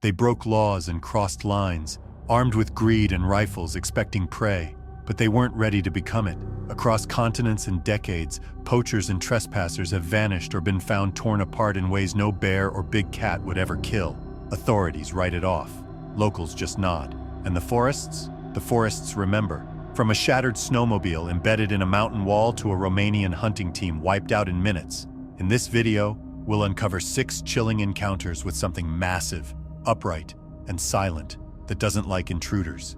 They broke laws and crossed lines, armed with greed and rifles expecting prey, but they weren't ready to become it. Across continents and decades, poachers and trespassers have vanished or been found torn apart in ways no bear or big cat would ever kill. Authorities write it off. Locals just nod. And the forests? The forests remember. From a shattered snowmobile embedded in a mountain wall to a Romanian hunting team wiped out in minutes. In this video, we'll uncover 6 chilling encounters with something massive, upright, and silent that doesn't like intruders.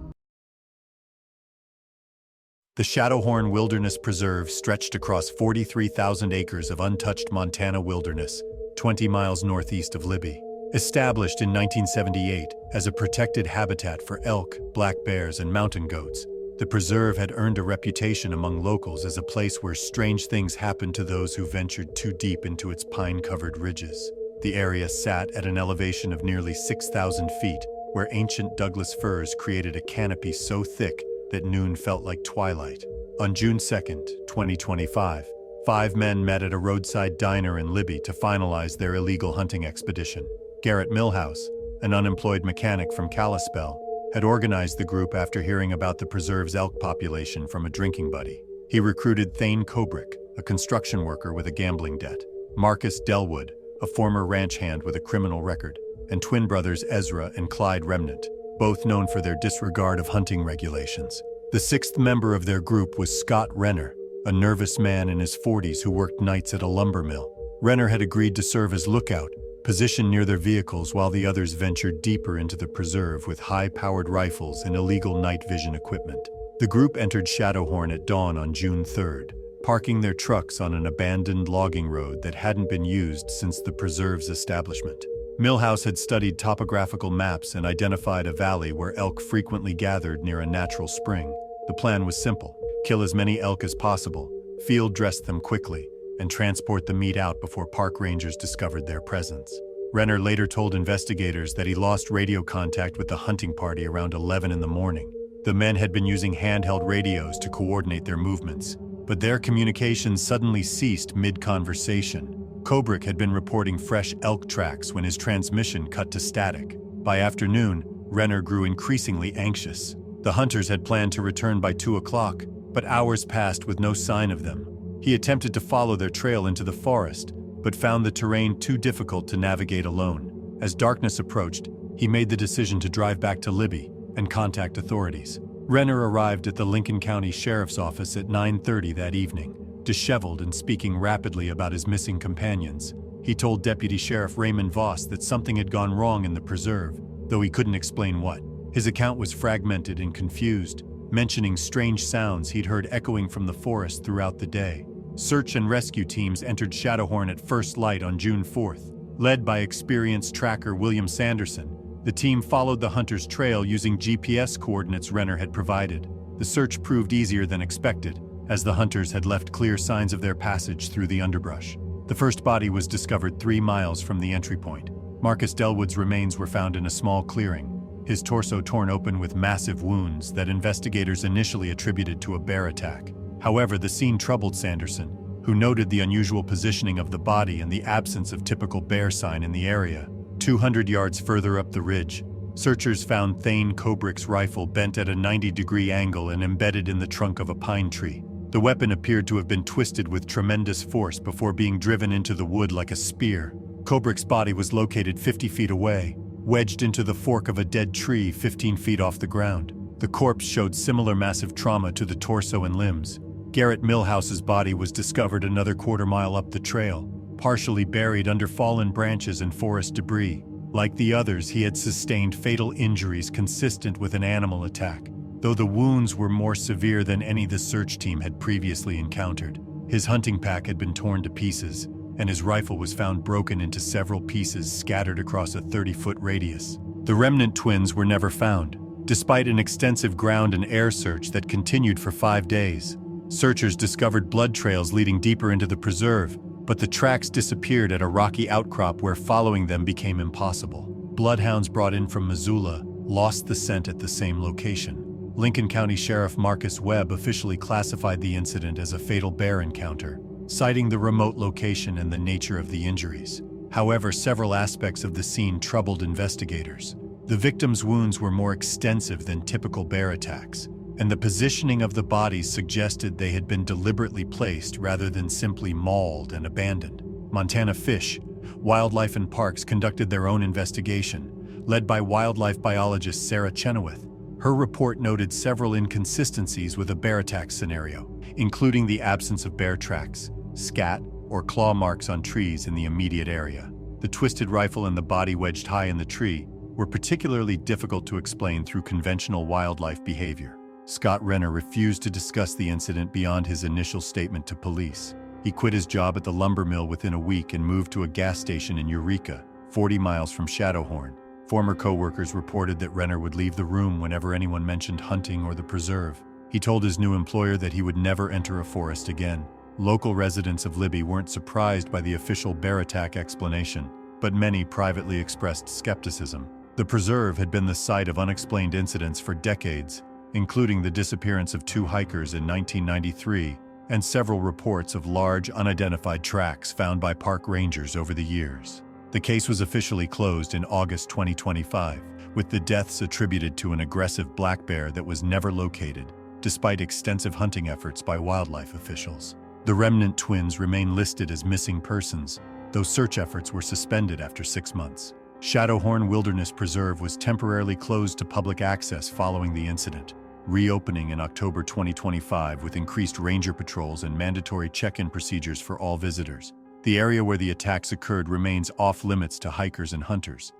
The Shadowhorn Wilderness Preserve stretched across 43,000 acres of untouched Montana wilderness, 20 miles northeast of Libby. Established in 1978 as a protected habitat for elk, black bears, and mountain goats, the preserve had earned a reputation among locals as a place where strange things happened to those who ventured too deep into its pine-covered ridges. The area sat at an elevation of nearly 6,000 feet, where ancient Douglas firs created a canopy so thick that noon felt like twilight. On June 2, 2025, 5 men met at a roadside diner in Libby to finalize their illegal hunting expedition. Garrett Millhouse, an unemployed mechanic from Kalispell, had organized the group after hearing about the preserve's elk population from a drinking buddy. He recruited Thane Kobrick, a construction worker with a gambling debt, Marcus Delwood, a former ranch hand with a criminal record, and twin brothers Ezra and Clyde Remnant, both known for their disregard of hunting regulations. The 6th member of their group was Scott Renner, a nervous man in his 40s who worked nights at a lumber mill. Renner had agreed to serve as lookout, positioned near their vehicles while the others ventured deeper into the preserve with high-powered rifles and illegal night vision equipment. The group entered Shadowhorn at dawn on June 3rd, parking their trucks on an abandoned logging road that hadn't been used since the preserve's establishment. Millhouse had studied topographical maps and identified a valley where elk frequently gathered near a natural spring. The plan was simple: kill as many elk as possible, field dress them quickly, and transport the meat out before park rangers discovered their presence. Renner later told investigators that he lost radio contact with the hunting party around 11 in the morning. The men had been using handheld radios to coordinate their movements, but their communications suddenly ceased mid-conversation. Kobrick had been reporting fresh elk tracks when his transmission cut to static. By afternoon, Renner grew increasingly anxious. The hunters had planned to return by 2 o'clock, but hours passed with no sign of them. He attempted to follow their trail into the forest, but found the terrain too difficult to navigate alone. As darkness approached, he made the decision to drive back to Libby and contact authorities. Renner arrived at the Lincoln County Sheriff's Office at 9:30 that evening. Disheveled and speaking rapidly about his missing companions, he told Deputy Sheriff Raymond Voss that something had gone wrong in the preserve, though he couldn't explain what. His account was fragmented and confused, mentioning strange sounds he'd heard echoing from the forest throughout the day. Search and rescue teams entered Shadowhorn at first light on June 4th. Led by experienced tracker William Sanderson, the team followed the hunter's trail using GPS coordinates Renner had provided. The search proved easier than expected, as the hunters had left clear signs of their passage through the underbrush. The first body was discovered 3 miles from the entry point. Marcus Delwood's remains were found in a small clearing, his torso torn open with massive wounds that investigators initially attributed to a bear attack. However, the scene troubled Sanderson, who noted the unusual positioning of the body and the absence of typical bear sign in the area. 200 yards further up the ridge, searchers found Thane Kobrick's rifle bent at a 90-degree angle and embedded in the trunk of a pine tree. The weapon appeared to have been twisted with tremendous force before being driven into the wood like a spear. Kobrick's body was located 50 feet away, wedged into the fork of a dead tree 15 feet off the ground. The corpse showed similar massive trauma to the torso and limbs. Garrett Millhouse's body was discovered another quarter-mile up the trail, partially buried under fallen branches and forest debris. Like the others, he had sustained fatal injuries consistent with an animal attack, though the wounds were more severe than any the search team had previously encountered. His hunting pack had been torn to pieces, and his rifle was found broken into several pieces scattered across a 30-foot radius. The remnant twins were never found, despite an extensive ground and air search that continued for 5 days. Searchers discovered blood trails leading deeper into the preserve, but the tracks disappeared at a rocky outcrop where following them became impossible. Bloodhounds brought in from Missoula lost the scent at the same location. Lincoln County Sheriff Marcus Webb officially classified the incident as a fatal bear encounter, citing the remote location and the nature of the injuries. However, several aspects of the scene troubled investigators. The victims' wounds were more extensive than typical bear attacks, and the positioning of the bodies suggested they had been deliberately placed rather than simply mauled and abandoned. Montana Fish, Wildlife and Parks conducted their own investigation, led by wildlife biologist Sarah Chenoweth. Her report noted several inconsistencies with a bear attack scenario, including the absence of bear tracks, scat, or claw marks on trees in the immediate area. The twisted rifle and the body wedged high in the tree were particularly difficult to explain through conventional wildlife behavior. Scott Renner refused to discuss the incident beyond his initial statement to police. He quit his job at the lumber mill within a week and moved to a gas station in Eureka, 40 miles from Shadowhorn. Former co-workers reported that Renner would leave the room whenever anyone mentioned hunting or the preserve. He told his new employer that he would never enter a forest again. Local residents of Libby weren't surprised by the official bear attack explanation, but many privately expressed skepticism. The preserve had been the site of unexplained incidents for decades, including the disappearance of 2 hikers in 1993 and several reports of large unidentified tracks found by park rangers over the years. The case was officially closed in August 2025, with the deaths attributed to an aggressive black bear that was never located, despite extensive hunting efforts by wildlife officials. The remnant twins remain listed as missing persons, though search efforts were suspended after 6 months. Shadowhorn Wilderness Preserve was temporarily closed to public access following the incident, reopening in October 2025 with increased ranger patrols and mandatory check-in procedures for all visitors. The area where the attacks occurred remains off-limits to hikers and hunters.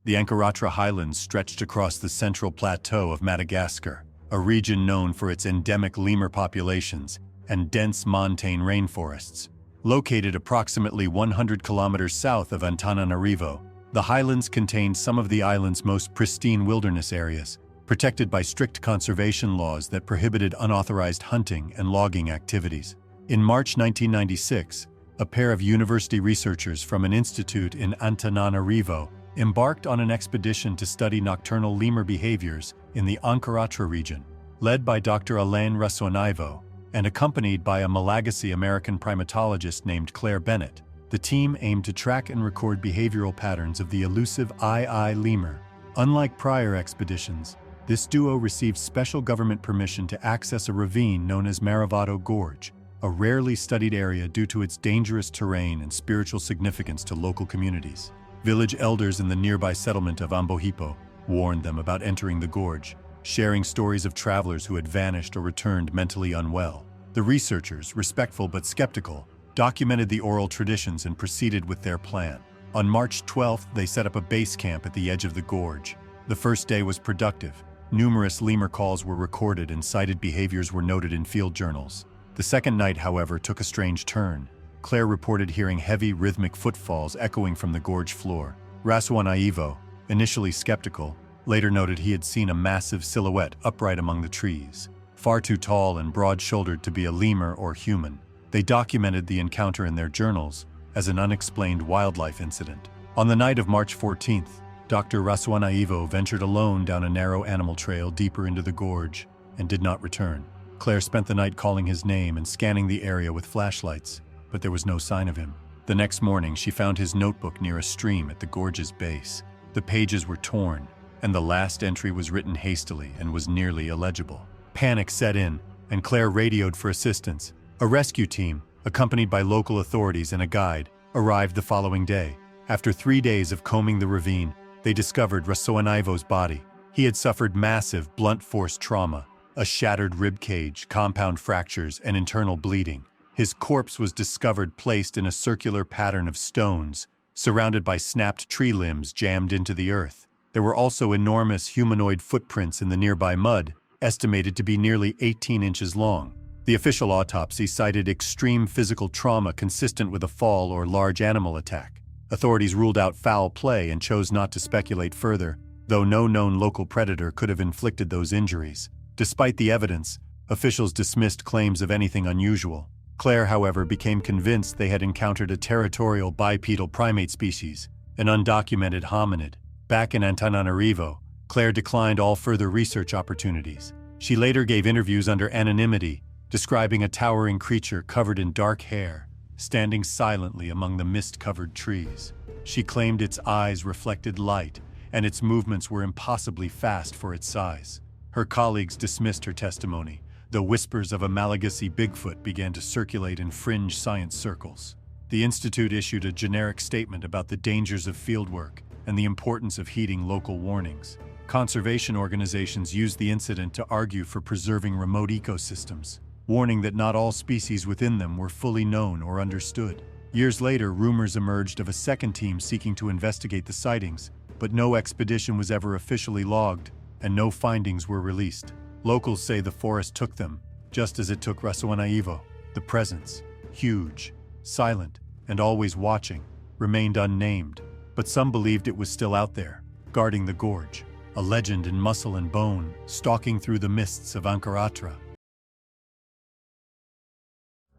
The Ankaratra Highlands stretched across the central plateau of Madagascar, a region known for its endemic lemur populations and dense montane rainforests. Located approximately 100 kilometers south of Antananarivo, the highlands contain some of the island's most pristine wilderness areas, protected by strict conservation laws that prohibited unauthorized hunting and logging activities. In March 1996, a pair of university researchers from an institute in Antananarivo embarked on an expedition to study nocturnal lemur behaviors in the Ankaratra region. Led by Dr. Alain Rasoanaivo and accompanied by a Malagasy American primatologist named Claire Bennett, the team aimed to track and record behavioral patterns of the elusive II lemur. Unlike prior expeditions, this duo received special government permission to access a ravine known as Maravado Gorge, a rarely studied area due to its dangerous terrain and spiritual significance to local communities. Village elders in the nearby settlement of Ambohipo warned them about entering the gorge, sharing stories of travelers who had vanished or returned mentally unwell. The researchers, respectful but skeptical, documented the oral traditions and proceeded with their plan. On March 12th, they set up a base camp at the edge of the gorge. The first day was productive. Numerous lemur calls were recorded and cited behaviors were noted in field journals. The second night, however, took a strange turn. Claire reported hearing heavy, rhythmic footfalls echoing from the gorge floor. Rasoanaivo, initially skeptical, later noted he had seen a massive silhouette upright among the trees, far too tall and broad-shouldered to be a lemur or human. They documented the encounter in their journals as an unexplained wildlife incident. On the night of March 14th, Dr. Rasoanaivo ventured alone down a narrow animal trail deeper into the gorge and did not return. Claire spent the night calling his name and scanning the area with flashlights, but there was no sign of him. The next morning, she found his notebook near a stream at the gorge's base. The pages were torn, and the last entry was written hastily and was nearly illegible. Panic set in, and Claire radioed for assistance. A rescue team, accompanied by local authorities and a guide, arrived the following day. After 3 days of combing the ravine, they discovered Rasoanaivo's body. He had suffered massive blunt force trauma, a shattered rib cage, compound fractures, and internal bleeding. His corpse was discovered placed in a circular pattern of stones, surrounded by snapped tree limbs jammed into the earth. There were also enormous humanoid footprints in the nearby mud, estimated to be nearly 18 inches long. The official autopsy cited extreme physical trauma consistent with a fall or large animal attack. Authorities ruled out foul play and chose not to speculate further, though no known local predator could have inflicted those injuries. Despite the evidence, officials dismissed claims of anything unusual. Claire, however, became convinced they had encountered a territorial bipedal primate species, an undocumented hominid. Back in Antananarivo, Claire declined all further research opportunities. She later gave interviews under anonymity, describing a towering creature covered in dark hair, standing silently among the mist-covered trees. She claimed its eyes reflected light, and its movements were impossibly fast for its size. Her colleagues dismissed her testimony, though whispers of a Malagasy Bigfoot began to circulate in fringe science circles. The Institute issued a generic statement about the dangers of fieldwork and the importance of heeding local warnings. Conservation organizations used the incident to argue for preserving remote ecosystems, warning that not all species within them were fully known or understood. Years later, rumors emerged of a second team seeking to investigate the sightings, but no expedition was ever officially logged, and no findings were released. Locals say the forest took them, just as it took Rasoanaivo. The presence, huge, silent, and always watching, remained unnamed, but some believed it was still out there, guarding the gorge, a legend in muscle and bone, stalking through the mists of Ankaratra.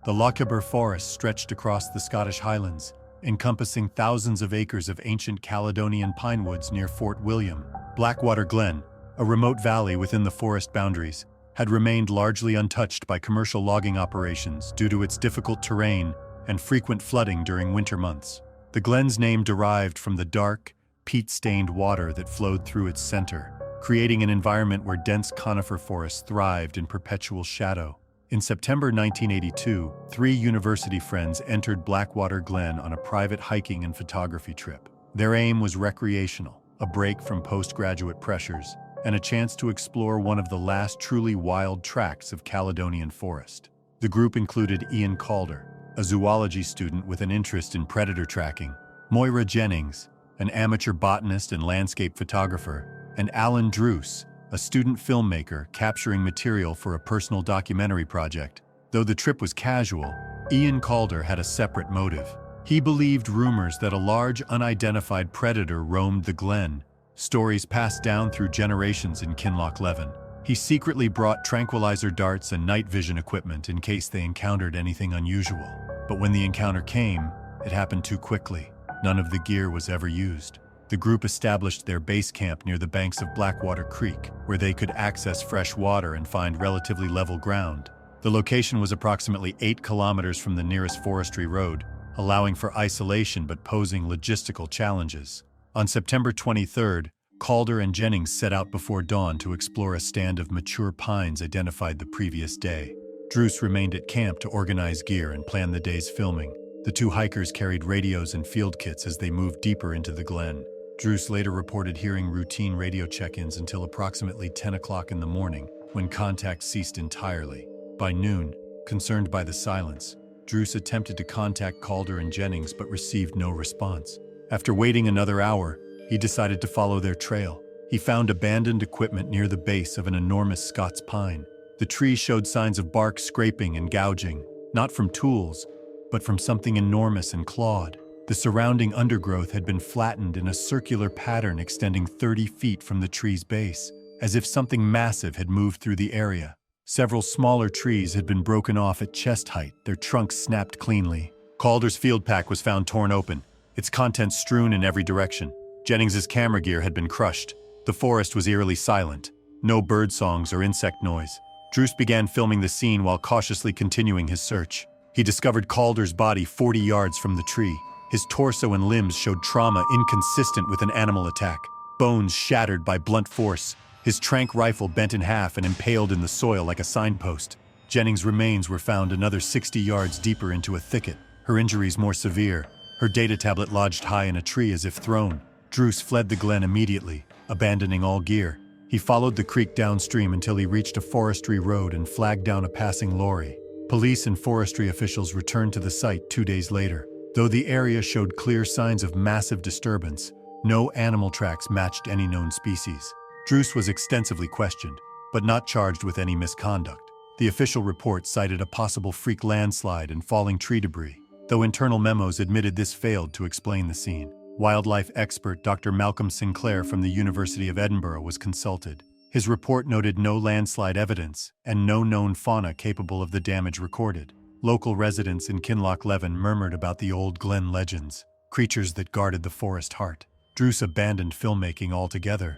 The Lochaber Forest stretched across the Scottish Highlands, encompassing thousands of acres of ancient Caledonian pinewoods near Fort William. Blackwater Glen, a remote valley within the forest boundaries, had remained largely untouched by commercial logging operations due to its difficult terrain and frequent flooding during winter months. The glen's name derived from the dark, peat-stained water that flowed through its center, creating an environment where dense conifer forests thrived in perpetual shadow. In September 1982, 3 university friends entered Blackwater Glen on a private hiking and photography trip. Their aim was recreational, a break from postgraduate pressures, and a chance to explore one of the last truly wild tracts of Caledonian forest. The group included Ian Calder, a zoology student with an interest in predator tracking, Moira Jennings, an amateur botanist and landscape photographer, and Alan Druce, a student filmmaker capturing material for a personal documentary project. Though the trip was casual, Ian Calder had a separate motive. He believed rumors that a large unidentified predator roamed the glen, stories passed down through generations in Kinloch Leven. He secretly brought tranquilizer darts and night vision equipment in case they encountered anything unusual. But when the encounter came, it happened too quickly. None of the gear was ever used. The group established their base camp near the banks of Blackwater Creek, where they could access fresh water and find relatively level ground. The location was approximately 8 kilometers from the nearest forestry road, allowing for isolation but posing logistical challenges. On September 23rd, Calder and Jennings set out before dawn to explore a stand of mature pines identified the previous day. Druce remained at camp to organize gear and plan the day's filming. The 2 hikers carried radios and field kits as they moved deeper into the glen. Druce later reported hearing routine radio check-ins until approximately 10 o'clock in the morning, when contact ceased entirely. By noon, concerned by the silence, Druce attempted to contact Calder and Jennings but received no response. After waiting another hour, he decided to follow their trail. He found abandoned equipment near the base of an enormous Scots pine. The tree showed signs of bark scraping and gouging, not from tools, but from something enormous and clawed. The surrounding undergrowth had been flattened in a circular pattern extending 30 feet from the tree's base, as if something massive had moved through the area. Several smaller trees had been broken off at chest height, their trunks snapped cleanly. Calder's field pack was found torn open, its contents strewn in every direction. Jennings's camera gear had been crushed. The forest was eerily silent, no bird songs or insect noise. Druce began filming the scene while cautiously continuing his search. He discovered Calder's body 40 yards from the tree. His torso and limbs showed trauma inconsistent with an animal attack. Bones shattered by blunt force, his tranq rifle bent in half and impaled in the soil like a signpost. Jennings' remains were found another 60 yards deeper into a thicket, her injuries more severe, her data tablet lodged high in a tree as if thrown. Druce fled the glen immediately, abandoning all gear. He followed the creek downstream until he reached a forestry road and flagged down a passing lorry. Police and forestry officials returned to the site 2 days later. Though the area showed clear signs of massive disturbance, no animal tracks matched any known species. Druce was extensively questioned, but not charged with any misconduct. The official report cited a possible freak landslide and falling tree debris, though internal memos admitted this failed to explain the scene. Wildlife expert Dr. Malcolm Sinclair from the University of Edinburgh was consulted. His report noted no landslide evidence and no known fauna capable of the damage recorded. Local residents in Kinloch Leven murmured about the old glen legends, creatures that guarded the forest heart. Druce abandoned filmmaking altogether.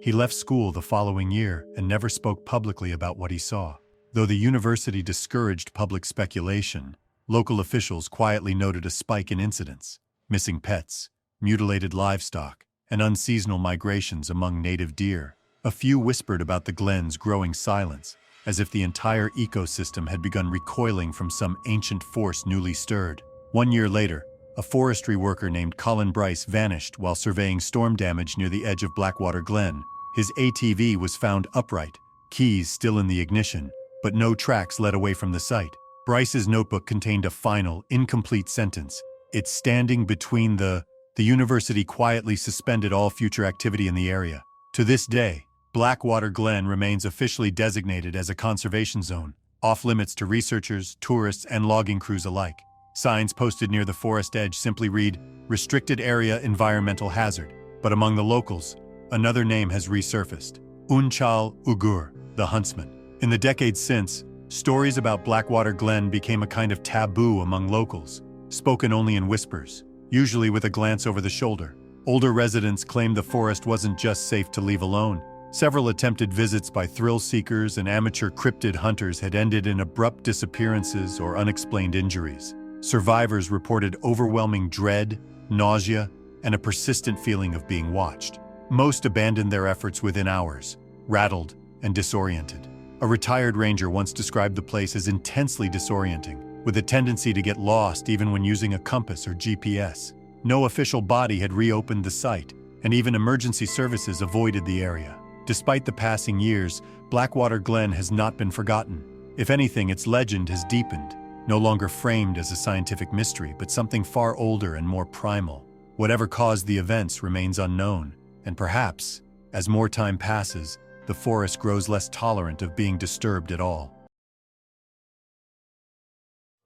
He left school the following year and never spoke publicly about what he saw. Though the university discouraged public speculation, local officials quietly noted a spike in incidents, missing pets, mutilated livestock, and unseasonal migrations among native deer. A few whispered about the glen's growing silence, as if the entire ecosystem had begun recoiling from some ancient force newly stirred. 1 year later, a forestry worker named Colin Bryce vanished while surveying storm damage near the edge of Blackwater Glen. His ATV was found upright, keys still in the ignition, but no tracks led away from the site. Bryce's notebook contained a final, incomplete sentence. "It's standing between the university quietly suspended all future activity in the area." To this day, Blackwater Glen remains officially designated as a conservation zone, off-limits to researchers, tourists, and logging crews alike. Signs posted near the forest edge simply read, "Restricted Area Environmental Hazard," but among the locals, another name has resurfaced: Unchal Ugur, the huntsman. In the decades since, stories about Blackwater Glen became a kind of taboo among locals, spoken only in whispers, usually with a glance over the shoulder. Older residents claimed the forest wasn't just safe to leave alone. Several attempted visits by thrill seekers and amateur cryptid hunters had ended in abrupt disappearances or unexplained injuries. Survivors reported overwhelming dread, nausea, and a persistent feeling of being watched. Most abandoned their efforts within hours, rattled and disoriented. A retired ranger once described the place as intensely disorienting, with a tendency to get lost even when using a compass or GPS. No official body had reopened the site, and even emergency services avoided the area. Despite the passing years, Blackwater Glen has not been forgotten. If anything, its legend has deepened, no longer framed as a scientific mystery, but something far older and more primal. Whatever caused the events remains unknown, and perhaps, as more time passes, the forest grows less tolerant of being disturbed at all.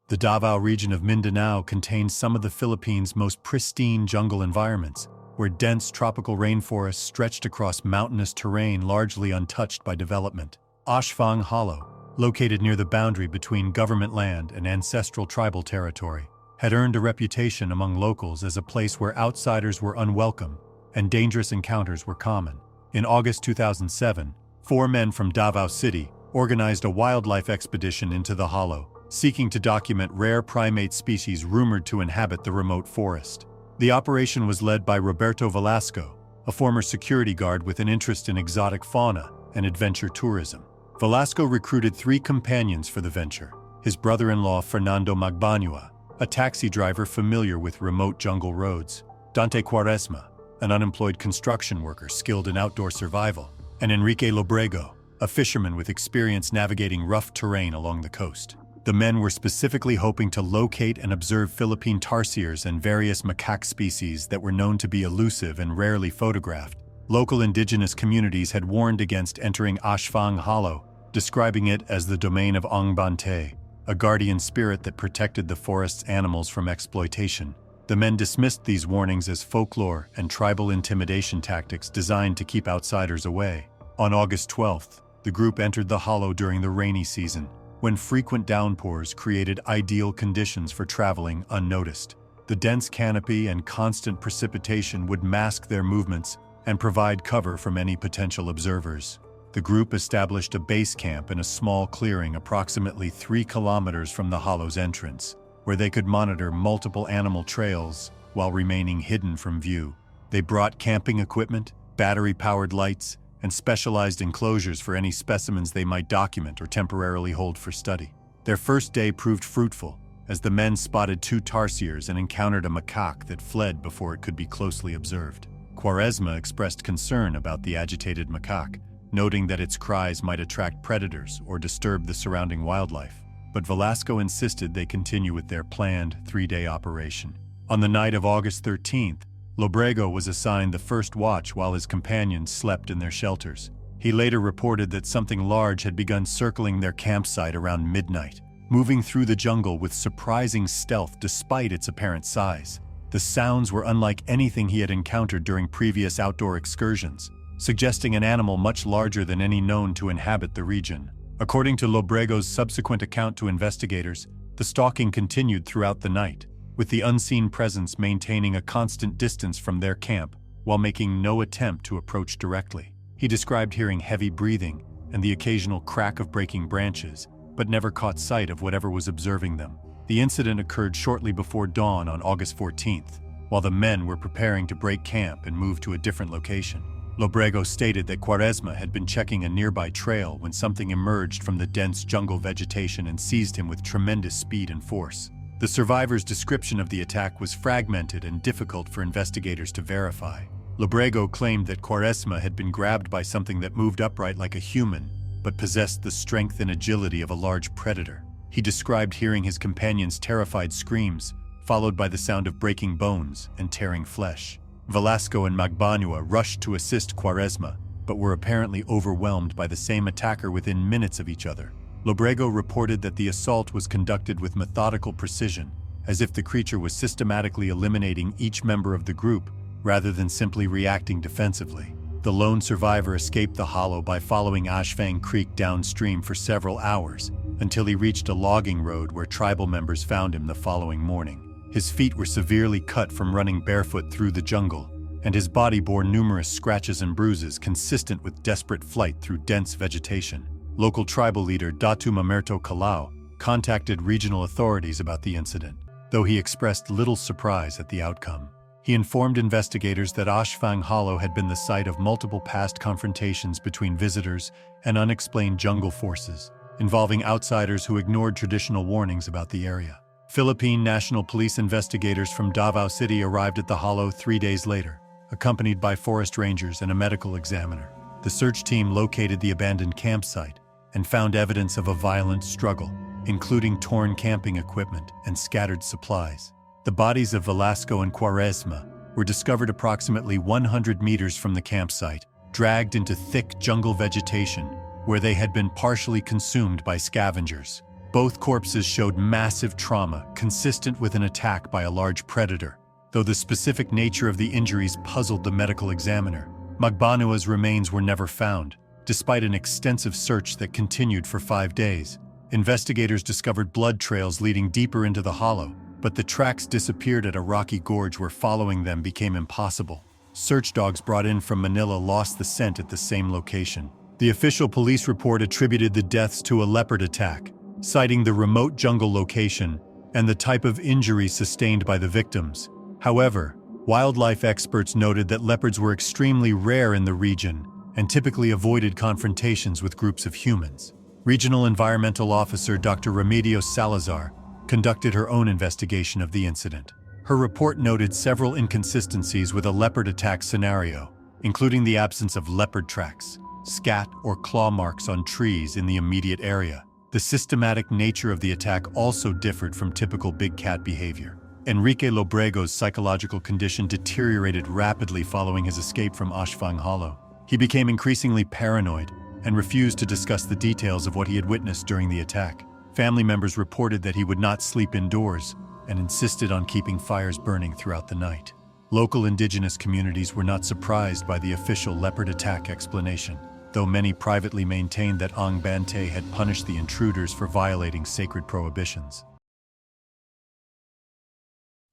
The Davao region of Mindanao contains some of the Philippines' most pristine jungle environments, where dense tropical rainforests stretched across mountainous terrain largely untouched by development. Ashfang Hollow, located near the boundary between government land and ancestral tribal territory, had earned a reputation among locals as a place where outsiders were unwelcome and dangerous encounters were common. In August 2007, 4 men from Davao City organized a wildlife expedition into the hollow, seeking to document rare primate species rumored to inhabit the remote forest. The operation was led by Roberto Velasco, a former security guard with an interest in exotic fauna and adventure tourism. Velasco recruited 3 companions for the venture: his brother-in-law Fernando Magbanua, a taxi driver familiar with remote jungle roads; Dante Quaresma, an unemployed construction worker skilled in outdoor survival; and Enrique Lobrego, a fisherman with experience navigating rough terrain along the coast. The men were specifically hoping to locate and observe Philippine tarsiers and various macaque species that were known to be elusive and rarely photographed. Local indigenous communities had warned against entering Ashfang Hollow, describing it as the domain of Ang Bante, a guardian spirit that protected the forest's animals from exploitation. The men dismissed these warnings as folklore and tribal intimidation tactics designed to keep outsiders away. On August 12th, the group entered the hollow during the rainy season, when frequent downpours created ideal conditions for traveling unnoticed. The dense canopy and constant precipitation would mask their movements and provide cover from any potential observers. The group established a base camp in a small clearing approximately 3 kilometers from the hollow's entrance, where they could monitor multiple animal trails while remaining hidden from view. They brought camping equipment, battery-powered lights, and specialized enclosures for any specimens they might document or temporarily hold for study. Their first day proved fruitful, as the men spotted 2 tarsiers and encountered a macaque that fled before it could be closely observed. Quaresma expressed concern about the agitated macaque, noting that its cries might attract predators or disturb the surrounding wildlife. But Velasco insisted they continue with their planned 3-day operation. On the night of August 13th, Lobrego was assigned the first watch while his companions slept in their shelters. He later reported that something large had begun circling their campsite around midnight, moving through the jungle with surprising stealth despite its apparent size. The sounds were unlike anything he had encountered during previous outdoor excursions, suggesting an animal much larger than any known to inhabit the region. According to Lobrego's subsequent account to investigators, the stalking continued throughout the night, with the unseen presence maintaining a constant distance from their camp while making no attempt to approach directly. He described hearing heavy breathing and the occasional crack of breaking branches, but never caught sight of whatever was observing them. The incident occurred shortly before dawn on August 14th, while the men were preparing to break camp and move to a different location. Lobrego stated that Quaresma had been checking a nearby trail when something emerged from the dense jungle vegetation and seized him with tremendous speed and force. The survivor's description of the attack was fragmented and difficult for investigators to verify. Lobrego claimed that Quaresma had been grabbed by something that moved upright like a human, but possessed the strength and agility of a large predator. He described hearing his companion's terrified screams, followed by the sound of breaking bones and tearing flesh. Velasco and Magbanua rushed to assist Quaresma, but were apparently overwhelmed by the same attacker within minutes of each other. Lobrego reported that the assault was conducted with methodical precision, as if the creature was systematically eliminating each member of the group rather than simply reacting defensively. The lone survivor escaped the hollow by following Ashfang Creek downstream for several hours until he reached a logging road where tribal members found him the following morning. His feet were severely cut from running barefoot through the jungle, and his body bore numerous scratches and bruises consistent with desperate flight through dense vegetation. Local tribal leader Datu Mamerto Kalau contacted regional authorities about the incident, though he expressed little surprise at the outcome. He informed investigators that Ashfang Hollow had been the site of multiple past confrontations between visitors and unexplained jungle forces, involving outsiders who ignored traditional warnings about the area. Philippine National Police investigators from Davao City arrived at the hollow 3 days later, accompanied by forest rangers and a medical examiner. The search team located the abandoned campsite and found evidence of a violent struggle, including torn camping equipment and scattered supplies. The bodies of Velasco and Quaresma were discovered approximately 100 meters from the campsite, dragged into thick jungle vegetation where they had been partially consumed by scavengers. Both corpses showed massive trauma consistent with an attack by a large predator, though the specific nature of the injuries puzzled the medical examiner. Magbanua's remains were never found, despite an extensive search that continued for 5 days. Investigators discovered blood trails leading deeper into the hollow, but the tracks disappeared at a rocky gorge where following them became impossible. Search dogs brought in from Manila lost the scent at the same location. The official police report attributed the deaths to a leopard attack, citing the remote jungle location and the type of injury sustained by the victims. However, wildlife experts noted that leopards were extremely rare in the region and typically avoided confrontations with groups of humans. Regional Environmental Officer Dr. Remedios Salazar conducted her own investigation of the incident. Her report noted several inconsistencies with a leopard attack scenario, including the absence of leopard tracks, scat or claw marks on trees in the immediate area. The systematic nature of the attack also differed from typical big cat behavior. Enrique Lobrego's psychological condition deteriorated rapidly following his escape from Ashfang Hollow. He became increasingly paranoid and refused to discuss the details of what he had witnessed during the attack. Family members reported that he would not sleep indoors and insisted on keeping fires burning throughout the night. Local indigenous communities were not surprised by the official leopard attack explanation, though many privately maintained that Ang Bante had punished the intruders for violating sacred prohibitions.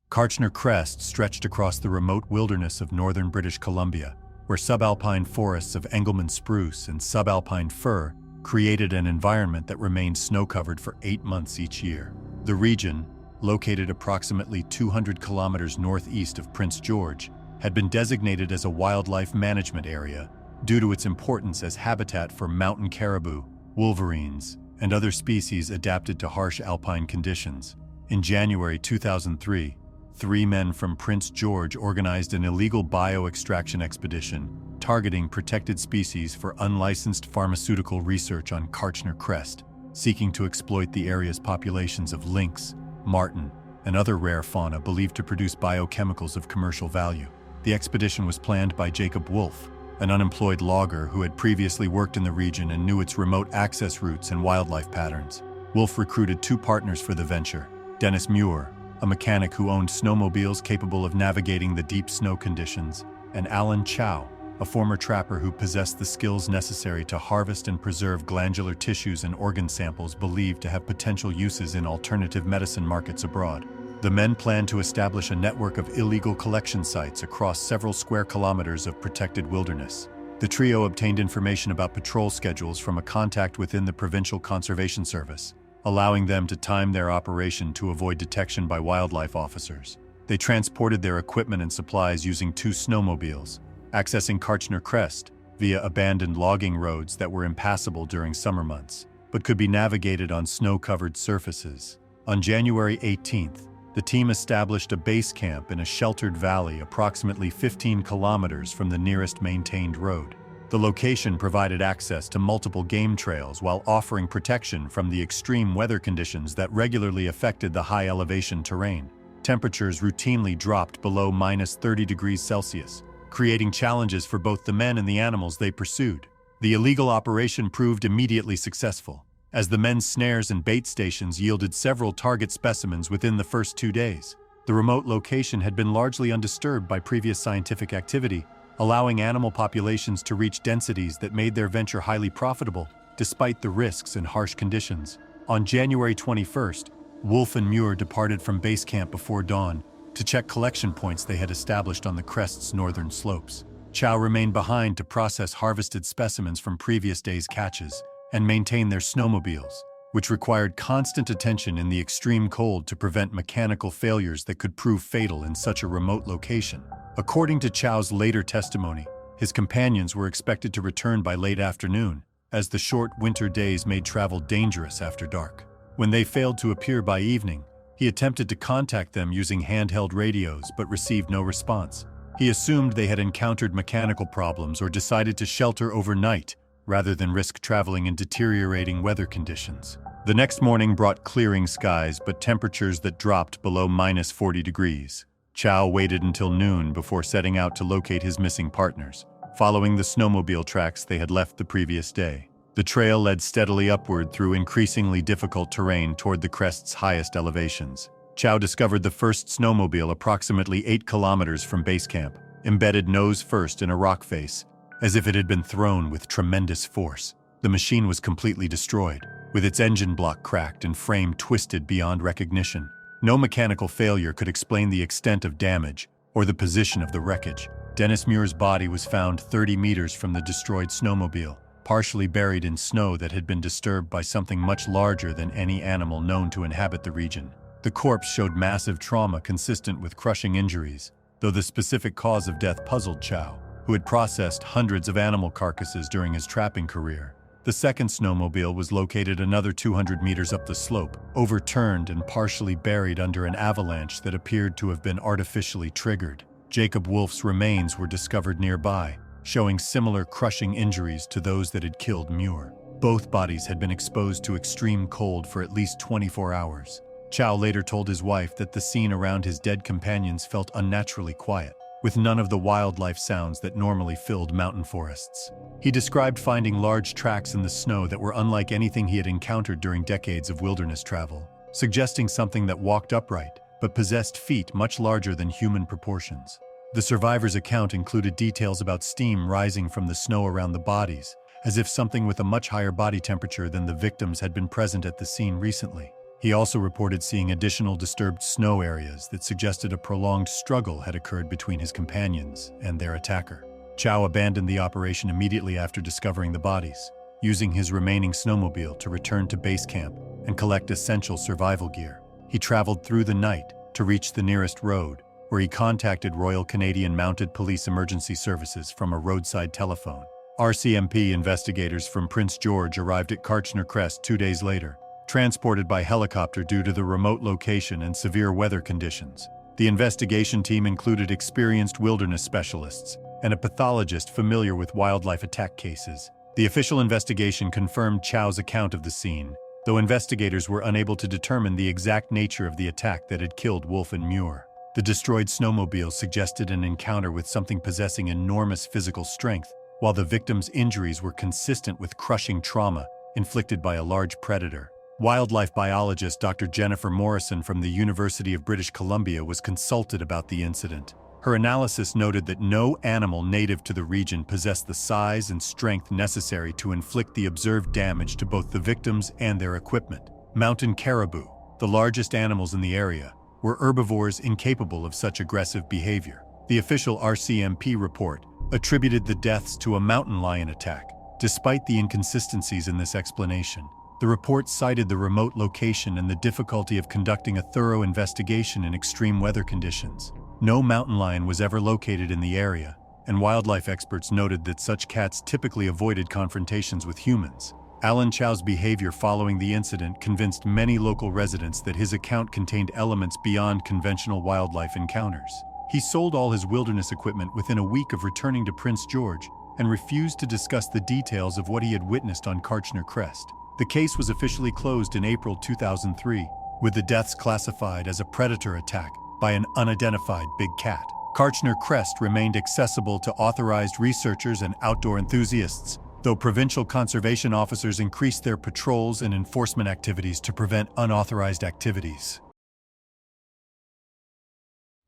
Karchner Crest stretched across the remote wilderness of northern British Columbia, where subalpine forests of Engelmann spruce and subalpine fir created an environment that remained snow-covered for 8 months each year. The region, located approximately 200 kilometers northeast of Prince George, had been designated as a wildlife management area due to its importance as habitat for mountain caribou, wolverines, and other species adapted to harsh alpine conditions. In January 2003, 3 men from Prince George organized an illegal bio-extraction expedition targeting protected species for unlicensed pharmaceutical research on Karchner Crest, seeking to exploit the area's populations of lynx, marten, and other rare fauna believed to produce biochemicals of commercial value. The expedition was planned by Jacob Wolf, an unemployed logger who had previously worked in the region and knew its remote access routes and wildlife patterns. Wolf recruited 2 partners for the venture: Dennis Muir, a mechanic who owned snowmobiles capable of navigating the deep snow conditions, and Alan Chow, a former trapper who possessed the skills necessary to harvest and preserve glandular tissues and organ samples believed to have potential uses in alternative medicine markets abroad. The men planned to establish a network of illegal collection sites across several square kilometers of protected wilderness. The trio obtained information about patrol schedules from a contact within the Provincial Conservation Service, allowing them to time their operation to avoid detection by wildlife officers. They transported their equipment and supplies using 2 snowmobiles, accessing Kartchner Crest via abandoned logging roads that were impassable during summer months, but could be navigated on snow-covered surfaces. On January 18th, the team established a base camp in a sheltered valley approximately 15 kilometers from the nearest maintained road. The location provided access to multiple game trails while offering protection from the extreme weather conditions that regularly affected the high-elevation terrain. Temperatures routinely dropped below -30 degrees Celsius, creating challenges for both the men and the animals they pursued. The illegal operation proved immediately successful, as the men's snares and bait stations yielded several target specimens within the first 2 days. The remote location had been largely undisturbed by previous scientific activity, allowing animal populations to reach densities that made their venture highly profitable, despite the risks and harsh conditions. On January 21st, Wolf and Muir departed from base camp before dawn to check collection points they had established on the crest's northern slopes. Chow remained behind to process harvested specimens from previous days' catches and maintain their snowmobiles, which required constant attention in the extreme cold to prevent mechanical failures that could prove fatal in such a remote location. According to Chow's later testimony, his companions were expected to return by late afternoon, as the short winter days made travel dangerous after dark. When they failed to appear by evening, he attempted to contact them using handheld radios but received no response. He assumed they had encountered mechanical problems or decided to shelter overnight rather than risk traveling in deteriorating weather conditions. The next morning brought clearing skies but temperatures that dropped below -40 degrees. Chow waited until noon before setting out to locate his missing partners, following the snowmobile tracks they had left the previous day. The trail led steadily upward through increasingly difficult terrain toward the crest's highest elevations. Chow discovered the first snowmobile approximately 8 kilometers from base camp, embedded nose first in a rock face, as if it had been thrown with tremendous force. The machine was completely destroyed, with its engine block cracked and frame twisted beyond recognition. No mechanical failure could explain the extent of damage or the position of the wreckage. Dennis Muir's body was found 30 meters from the destroyed snowmobile, partially buried in snow that had been disturbed by something much larger than any animal known to inhabit the region. The corpse showed massive trauma consistent with crushing injuries, though the specific cause of death puzzled Chow, who had processed hundreds of animal carcasses during his trapping career. The second snowmobile was located another 200 meters up the slope, overturned and partially buried under an avalanche that appeared to have been artificially triggered. Jacob Wolf's remains were discovered nearby, showing similar crushing injuries to those that had killed Muir. Both bodies had been exposed to extreme cold for at least 24 hours. Chow later told his wife that the scene around his dead companions felt unnaturally quiet, with none of the wildlife sounds that normally filled mountain forests. He described finding large tracks in the snow that were unlike anything he had encountered during decades of wilderness travel, suggesting something that walked upright, but possessed feet much larger than human proportions. The survivor's account included details about steam rising from the snow around the bodies, as if something with a much higher body temperature than the victims had been present at the scene recently. He also reported seeing additional disturbed snow areas that suggested a prolonged struggle had occurred between his companions and their attacker. Chow abandoned the operation immediately after discovering the bodies, using his remaining snowmobile to return to base camp and collect essential survival gear. He traveled through the night to reach the nearest road, where he contacted Royal Canadian Mounted Police Emergency Services from a roadside telephone. RCMP investigators from Prince George arrived at Kartchner Crest 2 days later, transported by helicopter due to the remote location and severe weather conditions. The investigation team included experienced wilderness specialists and a pathologist familiar with wildlife attack cases. The official investigation confirmed Chow's account of the scene, though investigators were unable to determine the exact nature of the attack that had killed Wolf and Muir. The destroyed snowmobile suggested an encounter with something possessing enormous physical strength, while the victim's injuries were consistent with crushing trauma inflicted by a large predator. Wildlife biologist Dr. Jennifer Morrison from the University of British Columbia was consulted about the incident. Her analysis noted that no animal native to the region possessed the size and strength necessary to inflict the observed damage to both the victims and their equipment. Mountain caribou, the largest animals in the area, were herbivores incapable of such aggressive behavior. The official RCMP report attributed the deaths to a mountain lion attack. Despite the inconsistencies in this explanation, The report cited the remote location and the difficulty of conducting a thorough investigation in extreme weather conditions. No mountain lion was ever located in the area, and wildlife experts noted that such cats typically avoided confrontations with humans. Alan Chow's behavior following the incident convinced many local residents that his account contained elements beyond conventional wildlife encounters. He sold all his wilderness equipment within a week of returning to Prince George and refused to discuss the details of what he had witnessed on Karchner Crest. The case was officially closed in April 2003, with the deaths classified as a predator attack by an unidentified big cat. Karchner Crest remained accessible to authorized researchers and outdoor enthusiasts, though provincial conservation officers increased their patrols and enforcement activities to prevent unauthorized activities.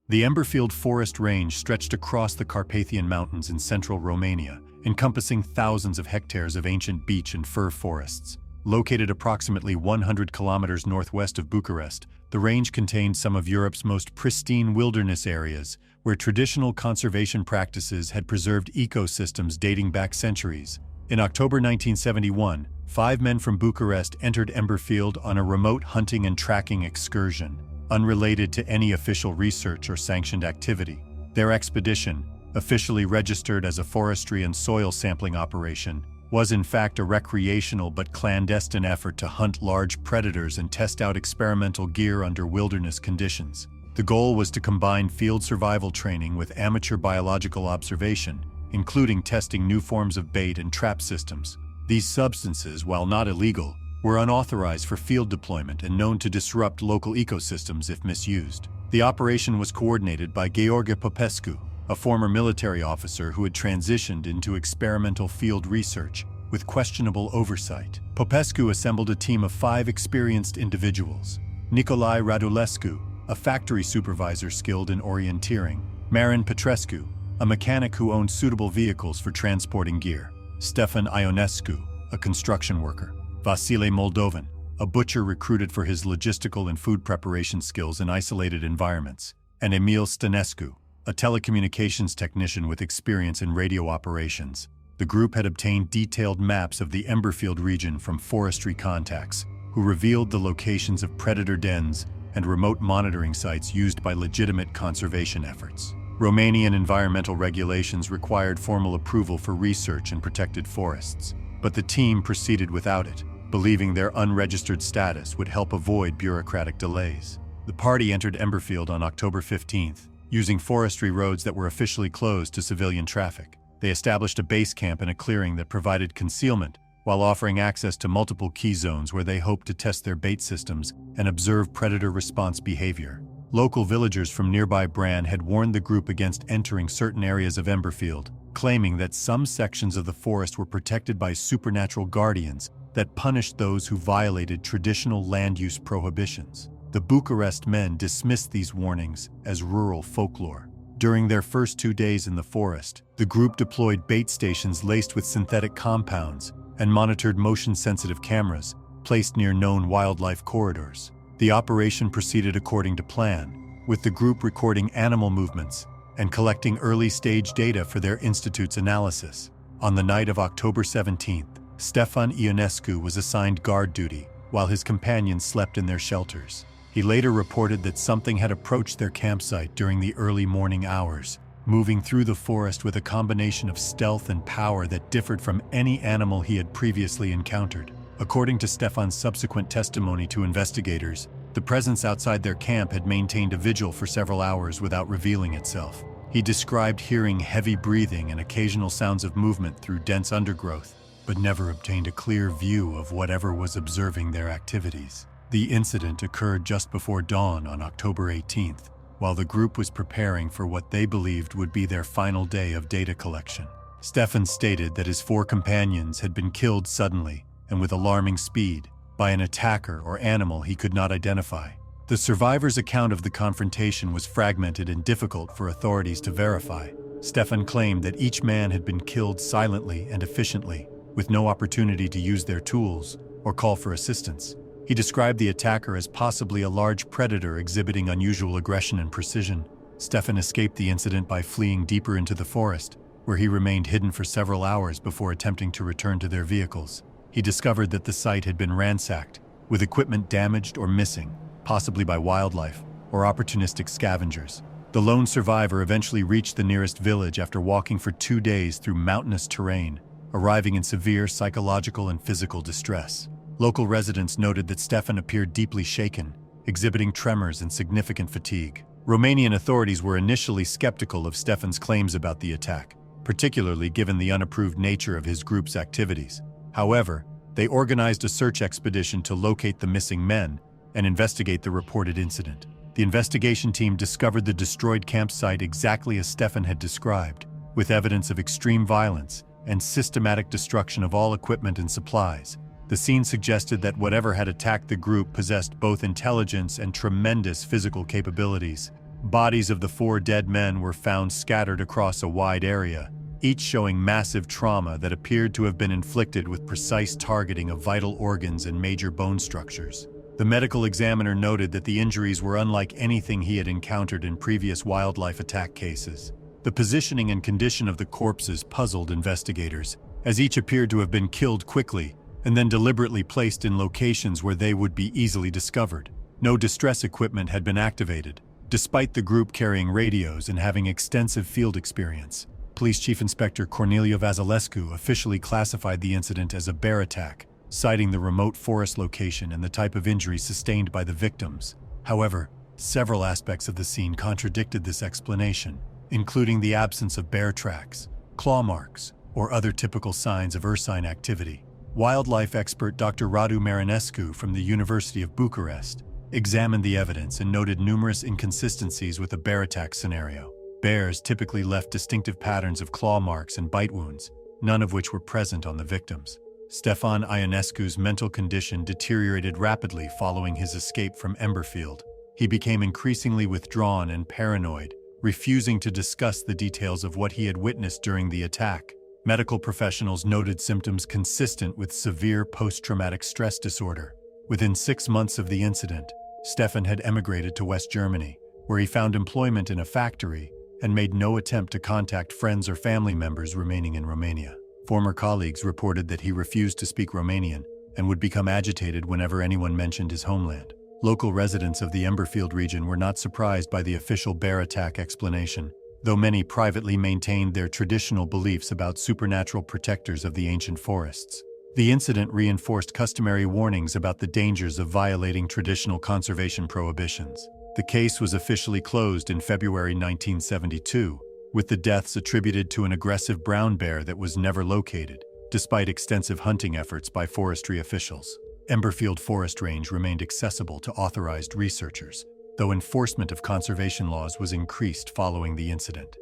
The Emberfield Forest Range stretched across the Carpathian Mountains in central Romania, encompassing thousands of hectares of ancient beech and fir forests. Located approximately 100 kilometers northwest of Bucharest, the range contained some of Europe's most pristine wilderness areas, where traditional conservation practices had preserved ecosystems dating back centuries. In October 1971, 5 men from Bucharest entered Emberfield on a remote hunting and tracking excursion, unrelated to any official research or sanctioned activity. Their expedition, officially registered as a forestry and soil sampling operation, was in fact a recreational but clandestine effort to hunt large predators and test out experimental gear under wilderness conditions. The goal was to combine field survival training with amateur biological observation, including testing new forms of bait and trap systems. These substances, while not illegal, were unauthorized for field deployment and known to disrupt local ecosystems if misused. The operation was coordinated by Gheorghe Popescu, a former military officer who had transitioned into experimental field research with questionable oversight. Popescu assembled a team of 5 experienced individuals: Nicolae Radulescu, a factory supervisor skilled in orienteering; Marin Petrescu, a mechanic who owned suitable vehicles for transporting gear; Stefan Ionescu, a construction worker; Vasile Moldovan, a butcher recruited for his logistical and food preparation skills in isolated environments; and Emil Stănescu, a telecommunications technician with experience in radio operations. The group had obtained detailed maps of the Emberfield region from forestry contacts, who revealed the locations of predator dens and remote monitoring sites used by legitimate conservation efforts. Romanian environmental regulations required formal approval for research in protected forests, but the team proceeded without it, believing their unregistered status would help avoid bureaucratic delays. The party entered Emberfield on October 15th, using forestry roads that were officially closed to civilian traffic. They established a base camp in a clearing that provided concealment, while offering access to multiple key zones where they hoped to test their bait systems and observe predator response behavior. Local villagers from nearby Bran had warned the group against entering certain areas of Emberfield, claiming that some sections of the forest were protected by supernatural guardians that punished those who violated traditional land use prohibitions. The Bucharest men dismissed these warnings as rural folklore. During their first 2 days in the forest, the group deployed bait stations laced with synthetic compounds and monitored motion-sensitive cameras placed near known wildlife corridors. The operation proceeded according to plan, with the group recording animal movements and collecting early-stage data for their institute's analysis. On the night of October 17th, Stefan Ionescu was assigned guard duty, while his companions slept in their shelters. He later reported that something had approached their campsite during the early morning hours, moving through the forest with a combination of stealth and power that differed from any animal he had previously encountered. According to Stefan's subsequent testimony to investigators, the presence outside their camp had maintained a vigil for several hours without revealing itself. He described hearing heavy breathing and occasional sounds of movement through dense undergrowth, but never obtained a clear view of whatever was observing their activities. The incident occurred just before dawn on October 18th, while the group was preparing for what they believed would be their final day of data collection. Stefan stated that his 4 companions had been killed suddenly and with alarming speed by an attacker or animal he could not identify. The survivor's account of the confrontation was fragmented and difficult for authorities to verify. Stefan claimed that each man had been killed silently and efficiently, with no opportunity to use their tools or call for assistance. He described the attacker as possibly a large predator exhibiting unusual aggression and precision. Stefan escaped the incident by fleeing deeper into the forest, where he remained hidden for several hours before attempting to return to their vehicles. he discovered that the site had been ransacked, with equipment damaged or missing, possibly by wildlife or opportunistic scavengers. The lone survivor eventually reached the nearest village after walking for 2 days through mountainous terrain, arriving in severe psychological and physical distress. Local residents noted that Stefan appeared deeply shaken, exhibiting tremors and significant fatigue. Romanian authorities were initially skeptical of Stefan's claims about the attack, particularly given the unapproved nature of his group's activities. However, they organized a search expedition to locate the missing men and investigate the reported incident. The investigation team discovered the destroyed campsite exactly as Stefan had described, with evidence of extreme violence and systematic destruction of all equipment and supplies. The scene suggested that whatever had attacked the group possessed both intelligence and tremendous physical capabilities. Bodies of the 4 dead men were found scattered across a wide area, each showing massive trauma that appeared to have been inflicted with precise targeting of vital organs and major bone structures. The medical examiner noted that the injuries were unlike anything he had encountered in previous wildlife attack cases. The positioning and condition of the corpses puzzled investigators, as each appeared to have been killed quickly and then deliberately placed in locations where they would be easily discovered. No distress equipment had been activated, despite the group carrying radios and having extensive field experience. Police Chief Inspector Corneliu Vasilescu officially classified the incident as a bear attack, citing the remote forest location and the type of injuries sustained by the victims. However, several aspects of the scene contradicted this explanation, including the absence of bear tracks, claw marks, or other typical signs of ursine activity. Wildlife expert Dr. Radu Marinescu from the University of Bucharest examined the evidence and noted numerous inconsistencies with the bear attack scenario. Bears typically left distinctive patterns of claw marks and bite wounds, none of which were present on the victims. Stefan Ionescu's mental condition deteriorated rapidly following his escape from Emberfield. He became increasingly withdrawn and paranoid, refusing to discuss the details of what he had witnessed during the attack. Medical professionals noted symptoms consistent with severe post-traumatic stress disorder. Within 6 months of the incident, Stefan had emigrated to West Germany, where he found employment in a factory and made no attempt to contact friends or family members remaining in Romania. Former colleagues reported that he refused to speak Romanian and would become agitated whenever anyone mentioned his homeland. Local residents of the Emberfield region were not surprised by the official bear attack explanation, though many privately maintained their traditional beliefs about supernatural protectors of the ancient forests. The incident reinforced customary warnings about the dangers of violating traditional conservation prohibitions. The case was officially closed in February 1972, with the deaths attributed to an aggressive brown bear that was never located, despite extensive hunting efforts by forestry officials. Emberfield Forest Range remained accessible to authorized researchers, though enforcement of conservation laws was increased following the incident.